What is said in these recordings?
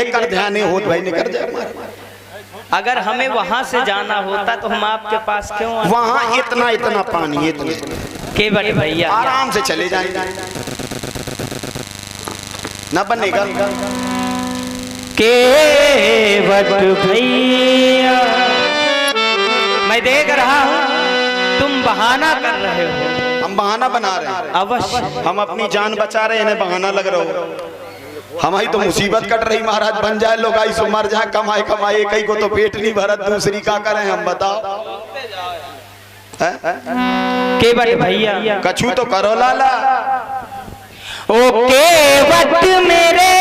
सीधे कर ध्यान हो भाई निकल जाए। अगर हमें वहां से जाना होता तो हम आपके पास क्यों आते? वहां इतना इतना पानी इतना केवट भैया आराम से चले जाएंगे ना बनेगा। केवट भैया मैं देख रहा हूँ तुम बहाना कर रहे हो। हम बहाना बना रहे हैं अवश्य। हम अपनी जान बचा रहे हैं, इन्हें बहाना लग रहा हो। हमारी तो मुसीबत कट रही महाराज, बन जाए लोग आई सो मर जाए, कमाए कमाए कई को तो पेट नहीं भरत, दूसरी का करें हम बताओ। केवट भैया कछु तो करो लाला। ओ केवट मेरे,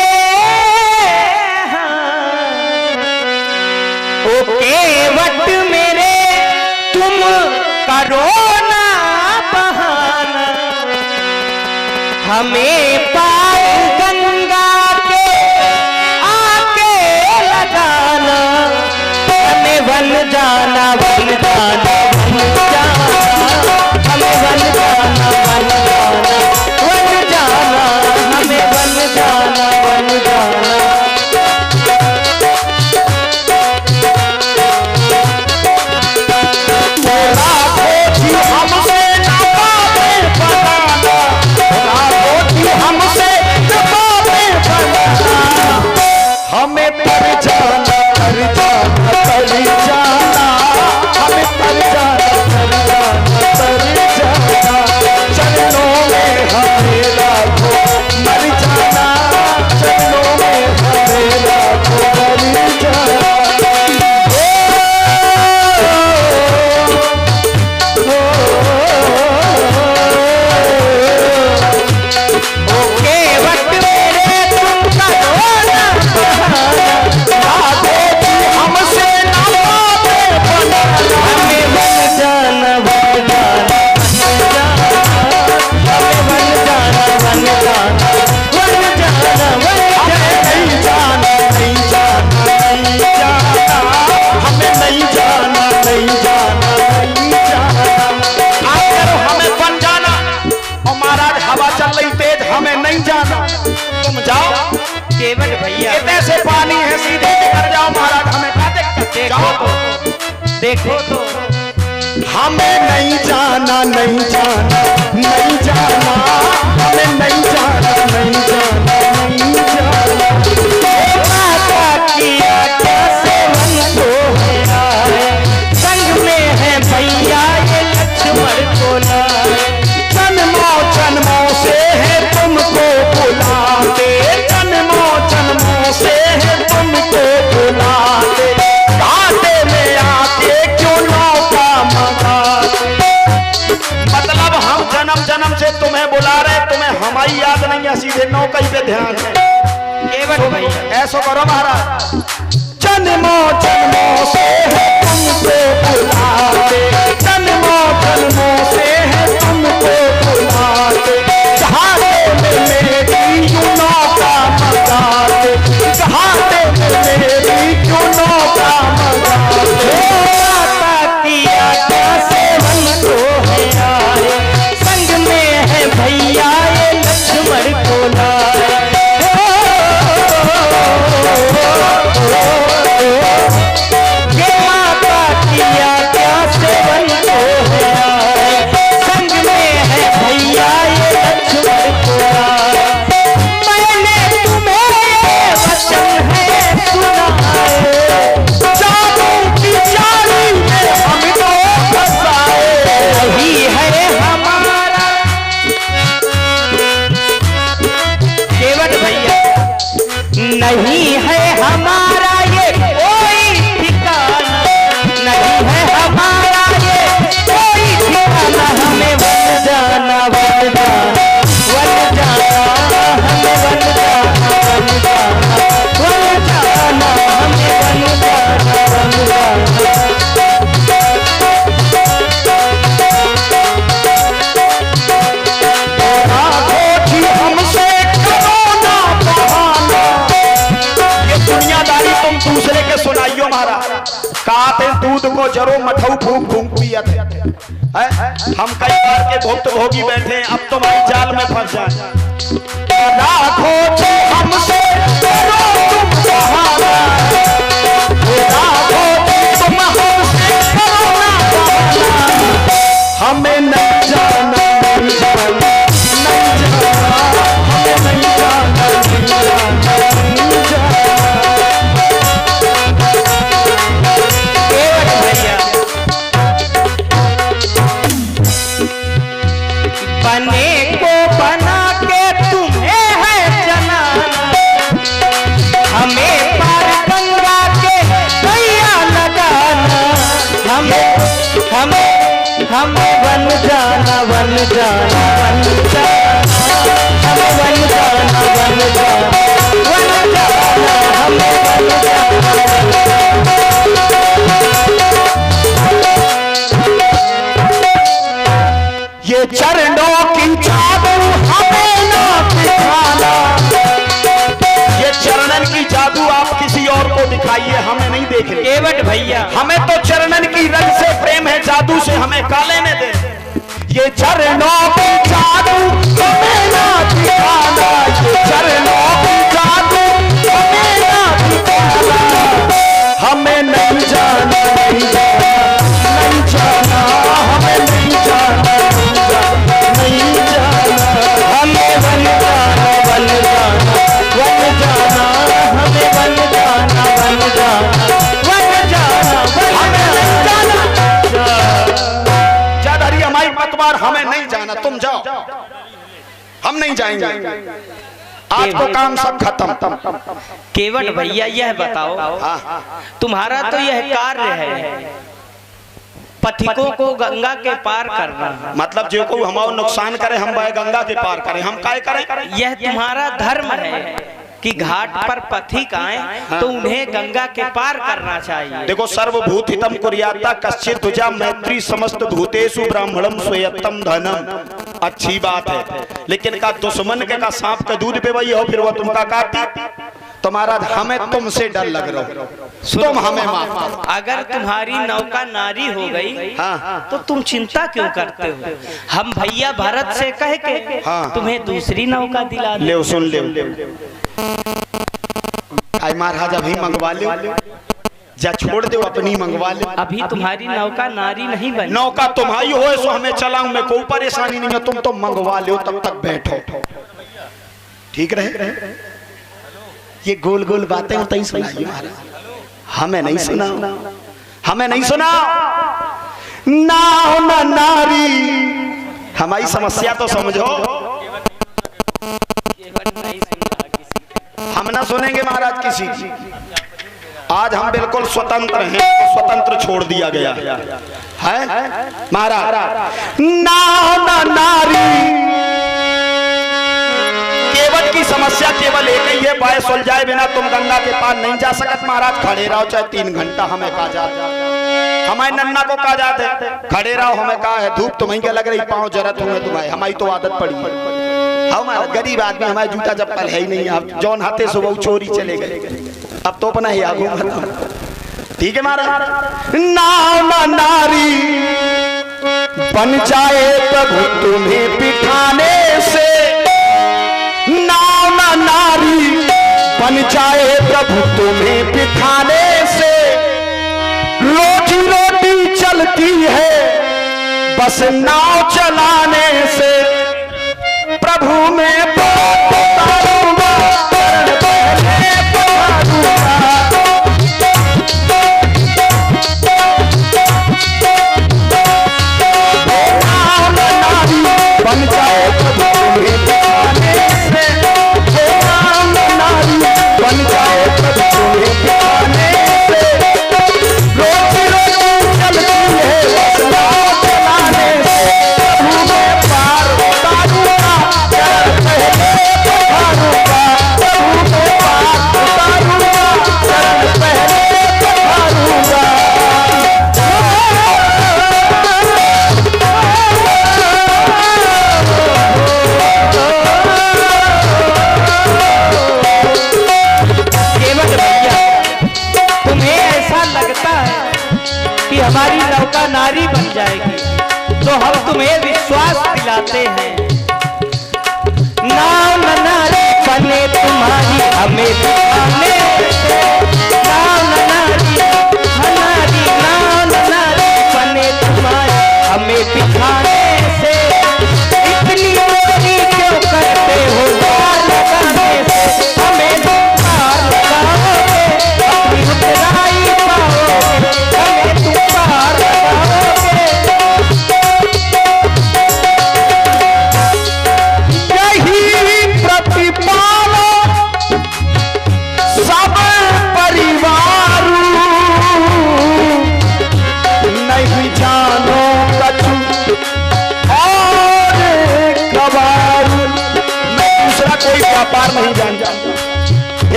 ओ केवट मेरे तुम करो ना बहाना, हमें पार गंगा के आके लगाना, हमें वन जाना वन जाना वन जाना, हमें वन जाना वन जाना वन जाना, हमें वन जाना वन जाना। हमें पर जाना कर जाना कर जाना, हमें पर जाना कर जाना कर जाना, चरणों में हमें राखो मर जाना, चरणों में हमें राखो मर जाना। केवट भैया ऐसे पानी है सीधे निकल जाओ महाराज, हमें क्या दिक्कत? देखो तो देखो तो हमें नहीं जाना नहीं जाना नहीं जाना, हमें नहीं जाना नहीं जाना नहीं जाना। माता की आज्ञा से मन को है, संग में है भैया ये लक्ष्मण को लाए, जन्मों जन्मों से है तुमको बुलाते, जन्मों जन्मों से है तुमको बुलाते, घाटे में आके क्यों नौका मंगाते। मतलब हम जन्म जन्म से तुम्हें बुला रहे, तुम्हें हमारी याद नहीं है, सीधे नौका पे ध्यान है। केवट भैया ऐसा करो महाराज, जन्मों जन्मों से है तुमको बुलाते, जन्मों जन्मों से है तुमको बुलाते, घाटे में मेरी क्यों नौका मंगाते, घाटे में मेरी क्यों नौका मंगाते। माता की आज्ञा से मन को है आए, संग में है भैया ये लक्ष्मण को लाए। ये माता की आज्ञा से मन को है आए, संग में है भैया ये लक्ष्मण को लाए। मैंने तुम्हें वचन है सुनाए, जादू की जाली में हम तो फंसाए, नहीं है हमारा केवट भैया, नहीं है हमारा ये कोई ठिकाना, नहीं है हमारा ये कोई ठिकाना, हमें वन जाना वन जाना वन जाना, हमें वन जाना वन जाना वन जाना, हमें वन जाना वन जाना। हमसे करो ना बहाना, ये दुनियादारी तुम दूसरे के सुनाइयो महाराज। काते दूध को जरो मठऊ फूंक फूंक पिया थे, हम कई बार के भुक्त भोगी बैठे, अब तुम्हारी जाल में फंस जाए। राखो हमसे करो तुम जाना बन जाना, हमें बन जाना बन जाना, बन जाना हमें बन जाना। ये चरणों की जादू हमें ना दिखाना, ये चरणन की जादू आप किसी और को दिखाइए, हमें नहीं देखने। केवट भैया हमें तो चरणन की रंग से प्रेम है, जादू से हमें काले में दे। ये चरणों की जादू हमें ना दिखाना, ये चरणों की जादू हमें ना दिखाना, हमें नहीं जाना, नहीं जाना, नहीं जाना, हमें नहीं जाना, नहीं जाना, हमें बन जाना बन जाना, बन जाना हमें बन जाना बन जाना, बन जाना हमें नहीं जाना। जाधारी हमारी मतवार, हमें नहीं जाना, तुम जाओ, हम नहीं जाएंगे। आज तो काम सब खत्म। केवट भैया यह बताओ, तुम्हारा तो यह कार्य है पथिकों को गंगा के पार करना, मतलब जो को हमारा नुकसान करे हम वह गंगा के पार करें, हम काय करें? यह तुम्हारा धर्म है कि घाट पर पथिक आए तो उन्हें गंगा के पार करना चाहिए। देखो, सर्वभूत हितम कुर्याता कश्चित् तुजा मैत्री समस्त भूतेषु ब्राह्मणम स्वयत्तम धनम। अच्छी बात है, लेकिन का दुश्मन के का सांप के दूध पे वही हो, फिर वो तुमका काटी। तुम्हारा हमें तुमसे डर लग रहा हो, तुम हमें माफ करो। अगर तुम्हारी नौका नारी हो गई हाँ, तो तुम चिंता क्यों करते हो? हम भैया भरत से कह के तुम्हें दूसरी नौका दिला दे। ले सुन ले, आई महाराज अभी मंगवा ले, जा छोड़ दो अपनी मंगवा ले। अभी तुम्हारी नौका नारी नहीं बनी। नौका तुम्हारी हो सो हमें चलाऊं, मैं कोई परेशानी नहीं है, तुम तो मंगवा लो, तब तक बैठो, ठीक रहे। ये गोल गोल बातें होता ही सुनाइए महाराज, हमें नहीं सुना, हमें नहीं सुना। नाव ना नारी, हमारी समस्या तो समझो, हम ना सुनेंगे महाराज किसी की। आज हम बिल्कुल स्वतंत्र हैं, स्वतंत्र छोड़ दिया गया है महाराज। नाव ना नारी, केवट की समस्या केवल एक ही है, पाए सुलझाए बिना तुम गंगा के पार नहीं जा सकत महाराज। खड़े रहो चाहे 3 घंटा, हमें कहा जाता, हमारे नन्ना को कहा जाते खड़े रहो, हमें कहा है धूप तुम्हें क्या लग रही, पाँव जरत हुए तुम्हें, हमारी तो आदत पड़ी है। हमारा गरीब आदमी, हमारे जूता चप्पल है ही नहीं, आप जौन हाथे सुबह चोरी चले गए, अब तो अपना ही आगू। ठीक है महाराज। नाम नारी बन जाए प्रभु तुम्हें बिठाने से, नाम नारी बन जाए प्रभु तुम्हें बिठाने से, रोजी रोटी चलती है बस नाव चलाने से, प्रभु में बात उतारूंगा, चरण पहले पखारूंगा। नाम नारी बन जाए प्रभु तुम्हें बिठाने से, नाम नारी बन जाए प्रभु तुम्हें बिठाने से, रोजी रोटी चलती है बस नाव चलाने से, प्रभु में पार उतारूंगा, चरण पहले पखारूंगा, प्रभु में पार उतारूंगा, चरण पहले पखारूंगा। केवट भैया, तुम्हें ऐसा लगता है कि हमारी नौका नारी बन जाएगी, तो हम तुम्हें विश्वास दिलाते हैं। नाव न नारी बने तुम्हारी हमें बिठाने से, नाव न नारी हमारी, नाव न नारी बने तुम्हारी हमें बिठाने से, इतनी चोरी क्यों करते हो पार लगाने से, हमें तो पार लगाओगे, अपनी उतराई पाओगे, हमें तुम पार लगाओगे। यही प्रतिपालो सब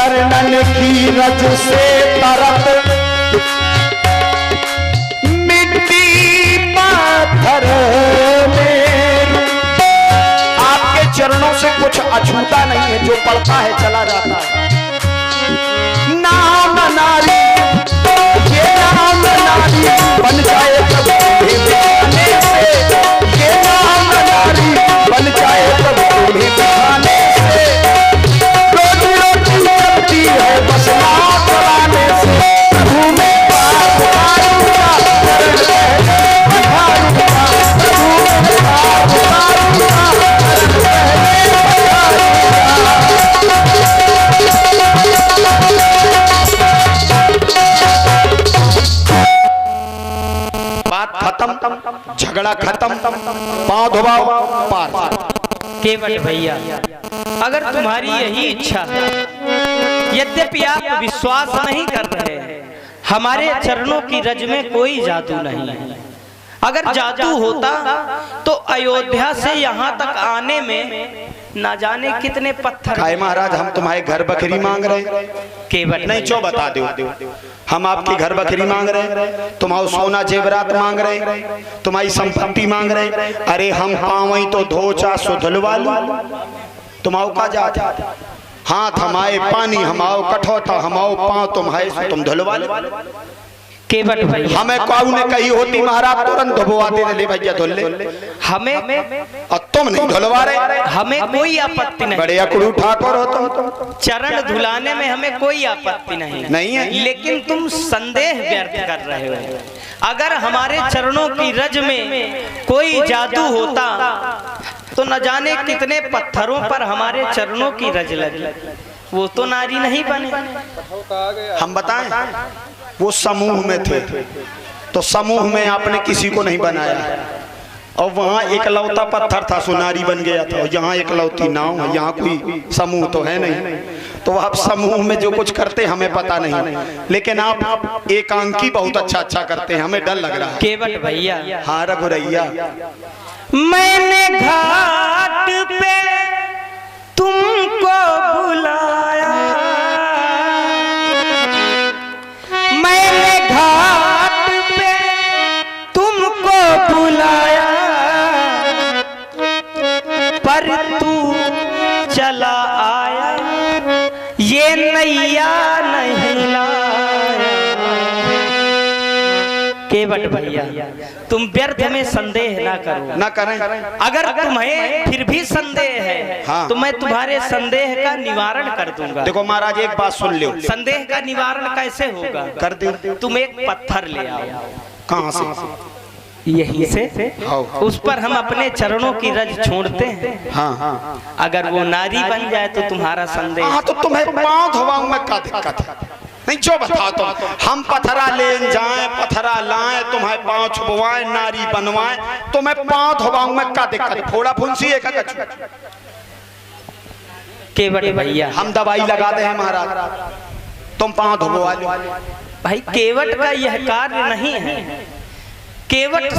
चरणन की रज से तरत मिट्टी पत्थर में। आपके चरणों से कुछ अछूता नहीं है, जो पड़ता है चला जाता है। नाम नारी, ये नाम नारी बन जाए तब तुम्हें बिठाने से, ये नाम नारी बन जाए तब तुम्हें बिठाने से। रोजी रोटी करती है बस नाम चलाने से। प्रभु में पाप उतारूंगा, चरण पहले पधारूंगा। प्रभु में पाप उतारूंगा, चरण पहले पधारूंगा। बात खत्म, झगड़ा खत्म, पांव धोवाओ पार। केवट भैया, अगर तुम्हारी यही इच्छा है, यद्यपि आप विश्वास नहीं कर रहे हैं, हमारे चरणों की रज में कोई जादू नहीं है। अगर जादू होता तो अयोध्या से यहाँ तक आने में ना जाने कितने पत्थर। खाए महाराज, हम तुम्हारे घर बकरी मांग रहे हैं? केवट नहीं, चो बता दो। हम आपकी घर बकरी मांग रहे हैं, तुम्हारा सोना जेवरात मांग रहे हैं, तुम्हारी संपत्ति मांग रहे हैं। अरे हम पावई तो धोचा सुधलवा लो, तुम्हारा का जात हाथ हमारे पानी हमाओ कठौता हमाओ पाँव तुम्हारे तुम धुलवा लो। केवट भैया, हमें काऊ ने कही होती महाराज तुरंत धुलवाते ले भैया धुल ले। हमें और तुम नहीं धुलवा रहे। हमें कोई आपत्ति नहीं, बड़े अकड़ू ठाकुर हो तुम। चरण धुलाने में हमें कोई आपत्ति नहीं है, लेकिन तुम संदेह व्यर्थ कर रहे हो। अगर हमारे चरणों की रज में कोई जादू होता तो न जाने कितने पत्थरों पर हमारे चरणों की रज लगी, वो तो नारी नहीं बने। हम बताएं, वो समूह में थे तो समूह में आपने किसी को नहीं बनाया, और वहाँ एकलौता पत्थर था सो नारी बन गया था। यहाँ एकलौती नाव है, यहाँ कोई समूह तो है नहीं। तो आप समूह में जो कुछ करते हमें पता नहीं, लेकिन आप एकांकी बहुत अच्छा करते हैं, हमें डर लग रहा है। केवट भैया, हाँ रघुरैया, मैंने घाट पे तुमको बुलाया, मैंने घाट पे तुमको बुलाया, पर तू चला आया, ये नैया नहीं लाया। केवट भैया, तुम व्यर्थ में संदेह ना करो, ना करें। अगर तुम्हें फिर भी संदेह है हाँ। तो मैं तुम्हारे संदेह का निवारण कर दूंगा। देखो महाराज, एक बात सुन लो। संदेह का निवारण कैसे होगा? कर दो। तुम एक पत्थर ले आओ। कहाँ से? यहीं से। उस पर हम अपने चरणों की रज छोड़ते हैं। हाँ। अगर वो नारी बन जाए तो तुम्हारा संदेह। हाँ, तो तुम्हें पाँव धोवाऊं मैं, क्या दिक्कत है? नहीं, जो बताओ तुम। हम पथरा ले जाएं, पथरा लाएं, तुम्हारे पाँव छुपवाएं, नारी बनवाएं, तो मैं पाँव धोवाऊं मैं, क्या दिक्कत? फोड़ा फुंसी है क्या? केवट भैया, हम दवाई लगाते हैं महाराज, तुम पाँव धोवा लो। भाई केवट का यह कार्य नहीं है। केवट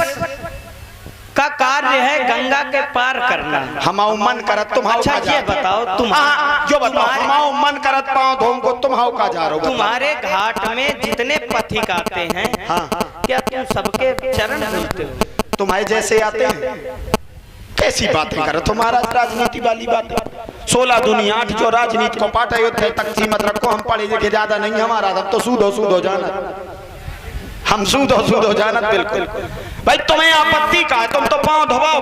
का कार्य है गंगा के पार करना। हमाओ मन करत तुम। अच्छा ये बताओ, तुम जो बताओ, हमाओ मन करत पाँव धोम को, तुम हाउ का जा रहे हो? तुम्हारे घाट में जितने पथिक आते हैं, क्या तुम सबके चरण धुलते हो? तुम्हारे जैसे आते हैं? कैसी बातें करो तुम्हारा, राजनीति वाली बात। 16 दुनिया 8 जो राजनीति को पाटे थे तक सीमत रखो। हम पढ़े लिखे ज्यादा नहीं, हमारा सब तो सूद हो जाना, हम सूद हो जाना। बिल्कुल भाई, तुम्हें आपत्ति का है, तुम तो पाँव धोवाओ,